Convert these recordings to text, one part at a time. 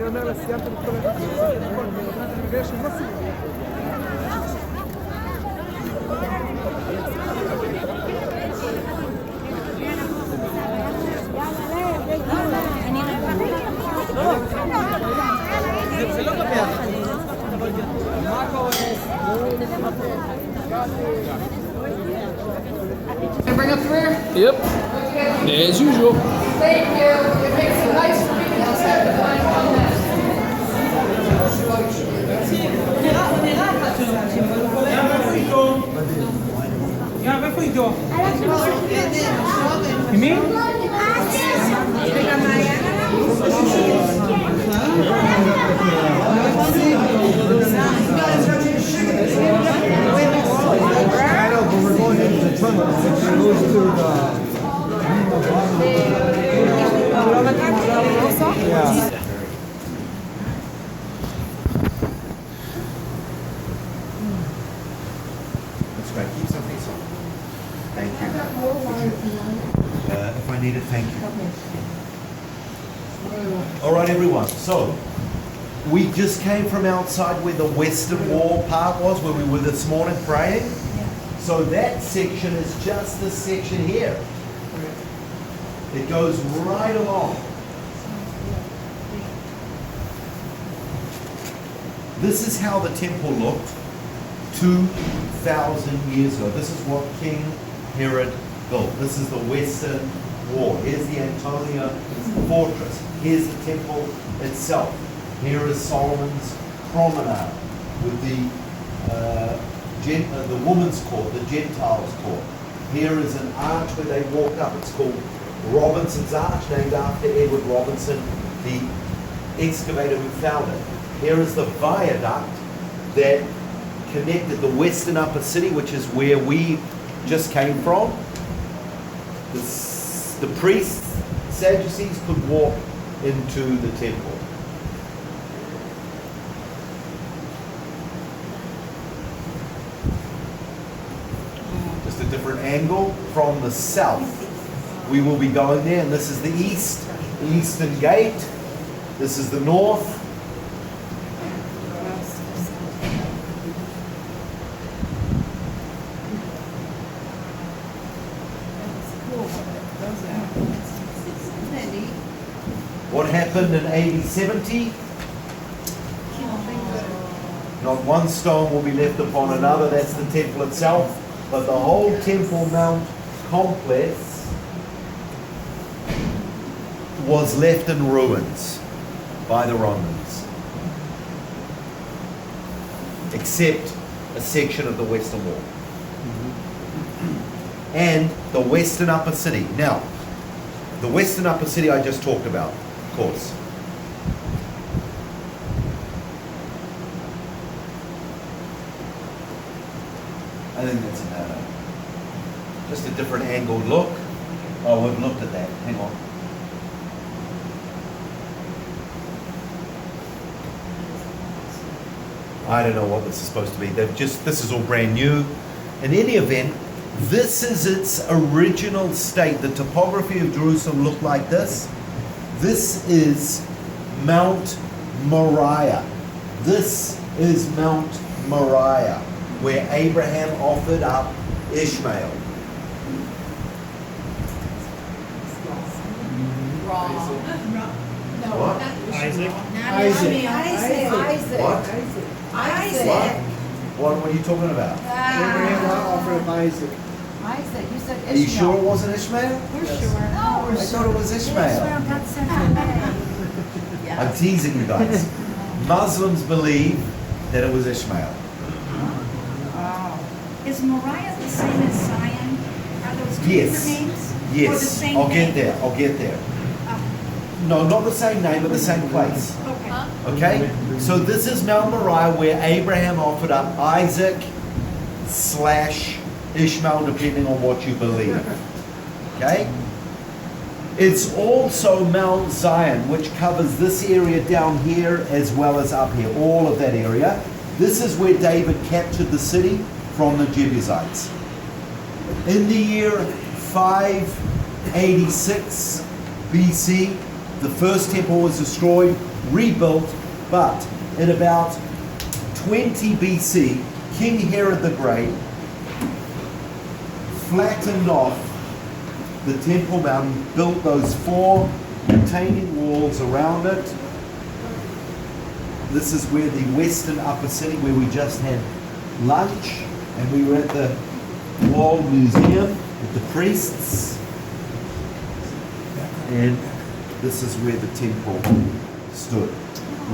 Bring up the rear? Yep. As usual. Thank you. It makes it nice for me to just have the time on that. You mean? I know, but we're going into the tunnel. It goes through the... Yeah. That's great. Keep something soft. Thank you. If I need it, thank you. All right, everyone. So, we just came from outside where the Western Wall part was, where we were this morning praying. So that section is just this section here. It goes right along. This is how the temple looked 2,000 years ago. This is what King Herod built. This is the Western Wall. Here's the Antonia fortress. Here's the temple itself. Here is Solomon's promenade with the woman's court, the Gentiles' court. Here is an arch where they walked up. It's called Robinson's Arch, named after Edward Robinson, the excavator who found it. Here is the viaduct that connected the western upper city, which is where we just came from. The priests, Sadducees, could walk into the temple. Just a different angle from the south. We will be going there, and this is the east, the eastern gate. This is the north. What happened in AD 70? Not one stone will be left upon another. That's the temple itself. But the whole Temple Mount complex was left in ruins by the Romans, except a section of the Western Wall and the Western Upper City. Now, the Western Upper City I just talked about, of course. I think that's about it. Just a different angled look. Oh, we've looked at that. Hang on. I don't know what this is supposed to be. This is all brand new. In any event, this is its original state. The topography of Jerusalem looked like this. This is Mount Moriah. This is Mount Moriah, where Abraham offered up Ishmael. What? Isaac. What? What are you talking about? Abraham offered Isaac. Isaac, you said Ishmael. Are you sure it wasn't Ishmael? We're sure. No, I thought it was Ishmael. Ishmael got sent away. I'm teasing you guys. Muslims believe that it was Ishmael. Is Moriah the same as Zion? Are those two Yes. different names? Or the Yes. same I'll name? get there. I'll get there. Oh, No, not the same name, but the same place. okay. Okay? So this is Mount Moriah where Abraham offered up Isaac / Ishmael, depending on what you believe. Okay? It's also Mount Zion, which covers this area down here as well as up here, all of that area. This is where David captured the city from the Jebusites. In the year 586 BC, the first temple was destroyed. rebuilt, but in about 20 BC, King Herod the Great flattened off the Temple Mountain, built those 4 retaining walls around it. This is where the Western Upper City, where we just had lunch, and we were at the Wall Museum with the priests. And this is where the temple stood.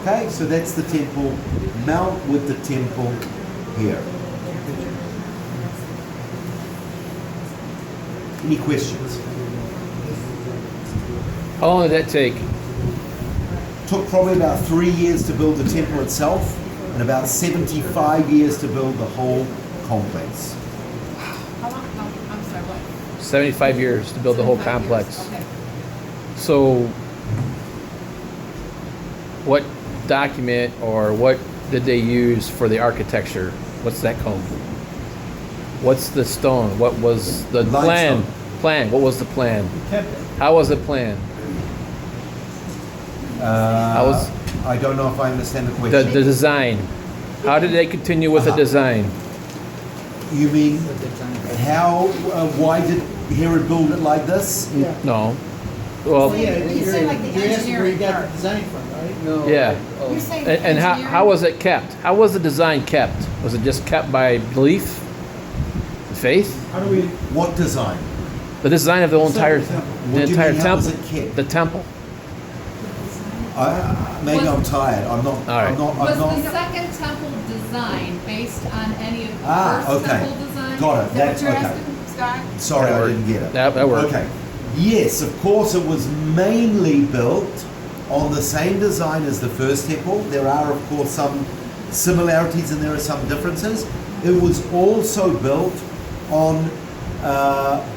Okay, so that's the Temple Mount with the temple here. Any questions? How long did that take? Took probably about 3 years to build the temple itself, and about 75 years to build the whole complex. How long? No, I'm sorry, what? 75 years to build the whole 75 years. complex. Okay. So, what document or what did they use for the architecture? What's that called? What's the stone? What was the plan? Limestone. Plan. What was the plan? How was it planned? I don't know if I understand the The question. design. How did they continue with the design? You mean how? Why did Herod build it like this? No. Well, You said like the You're asking where you engineering got part. the design from, right? No. yeah. You're saying And how engineering? was it kept? How was the design kept? Was it just kept by belief? Faith? How do we? What design? The design of the whole entire Temple. What the do you entire mean, how was temple. it kept? The temple. Maybe I'm tired. I'm not. All right. I'm not. Was I'm not. the second temple design based on any of the Ah, first okay. temple design? Got it. Is that That's what you're okay. asking, Scott? Sorry, That I worked. didn't get it. That worked. Okay. Yes, of course, it was mainly built on the same design as the first temple. There are, of course, some similarities and there are some differences. It was also built on,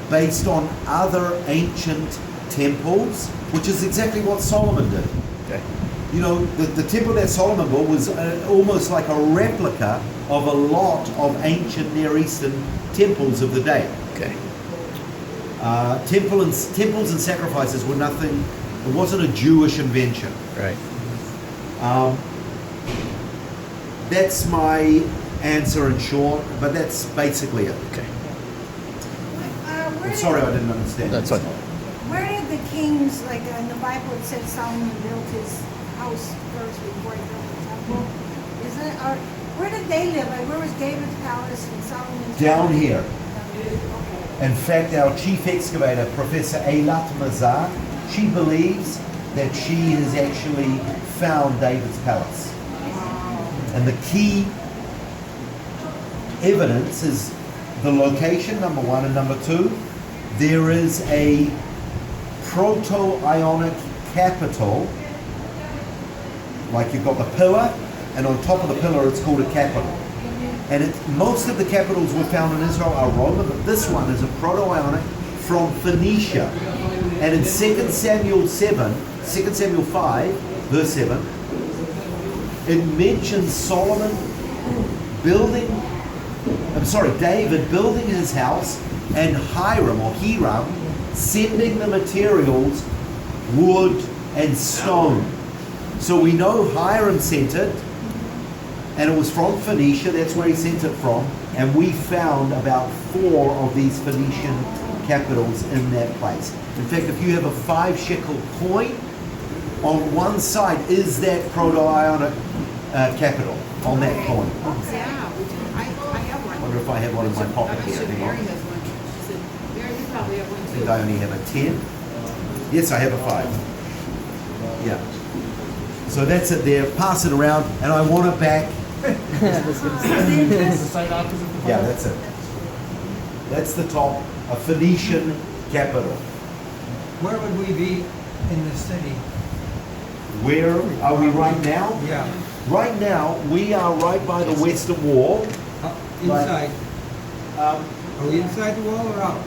based on other ancient temples, which is exactly what Solomon did. Okay. You know, the temple that Solomon built was almost like a replica of a lot of ancient Near Eastern temples of the day. Okay. Temples and sacrifices were nothing. It wasn't a Jewish invention. Right. That's my answer in short, but that's basically it. Okay. Where I'm sorry, I didn't understand. That's fine. Where did the kings, like in the Bible, it said Solomon built his house first before he built the temple? Isn't it? Or where did they live? Like, where was David's palace and Solomon's? Down here. Okay. In fact, our chief excavator, Professor Eilat Mazar, she believes that she has actually found David's palace. And the key evidence is the location, number one, and number two, there is a Proto-Ionic capital, like you've got the pillar, and on top of the pillar it's called a capital. And most of the capitals we found in Israel are Roman, but this one is a Proto-Ionic from Phoenicia. And in 2 Samuel 5, verse 7, it mentions David building his house, and Hiram sending the materials, wood and stone. So we know Hiram sent it, and it was from Phoenicia, that's where he sent it from, and we found about 4 of these Phoenician capitals in that place. In fact, if you have a 5 shekel coin, on one side is that Proto-Ionic capital, on that coin. Yeah, we do. I have I one. wonder if I have one in my pocket I'm here. sure Hang Mary on. has one. She said, Mary, you probably have I one think too. I only have a 10. Yes, I have a 5. Yeah. So that's it there. Pass it around, and I want it back. Yeah, that's it. That's the top, a Phoenician capital. Where would we be in the city? Where are we right now? Yeah. Right now, we are right by the Western Wall. Inside. Um, Are we inside the wall or out?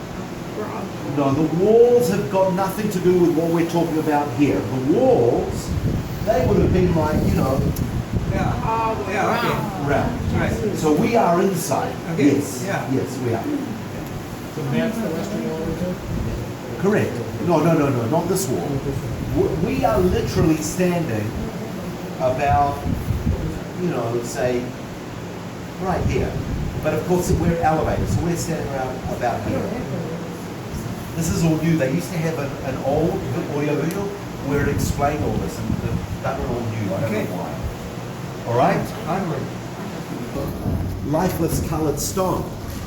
no, the walls have got nothing to do with what we're talking about here. The walls, they would have been like, Yeah. All the way Yeah, round. okay. Right. So we are inside. Okay, Yes. yeah. Yes, we are. So that's the western wall right there? Correct. No, not this wall. We are literally standing about, say, right here. But of course, we're elevated, so we're standing around about here. This is all new. They used to have an old audiovisual where it explained all this, and they've done it all new. I don't know why. All right? Lifeless colored stone.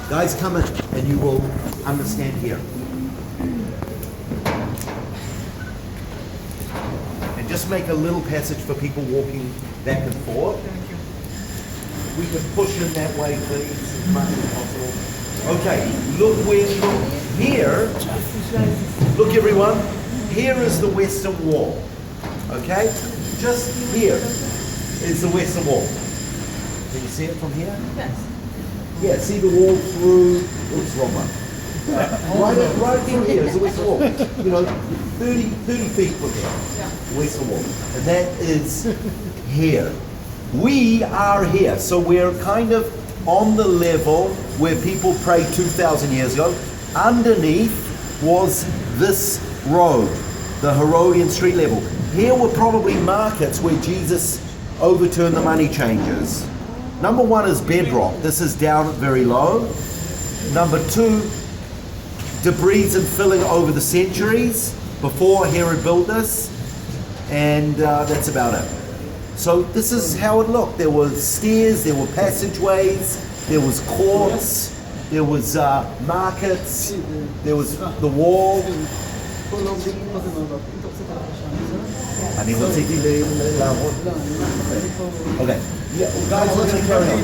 Guys, come in and you will understand here. And just make a little passage for people walking back and forth. We can push in that way, please, as much as possible. Okay, look here. Look, everyone. Here is the Western Wall. Okay? Just here is the Western Wall. Can you see it from here? Yes. Yeah, see the wall through. Oops, wrong one. Right through here is the Western Wall. 30 feet from here. The Western Wall. And that is here. We are here. So we're kind of on the level where people prayed 2,000 years ago. Underneath was this road, the Herodian street level. Here were probably markets where Jesus overturned the money changers. Number one is bedrock. This is down very low. Number two, debris and filling over the centuries before Herod built this. And that's about it. So this is how it looked. There were stairs, there were passageways, there was courts, there was markets, there was the wall. Okay. Yeah, guys, let's carry on.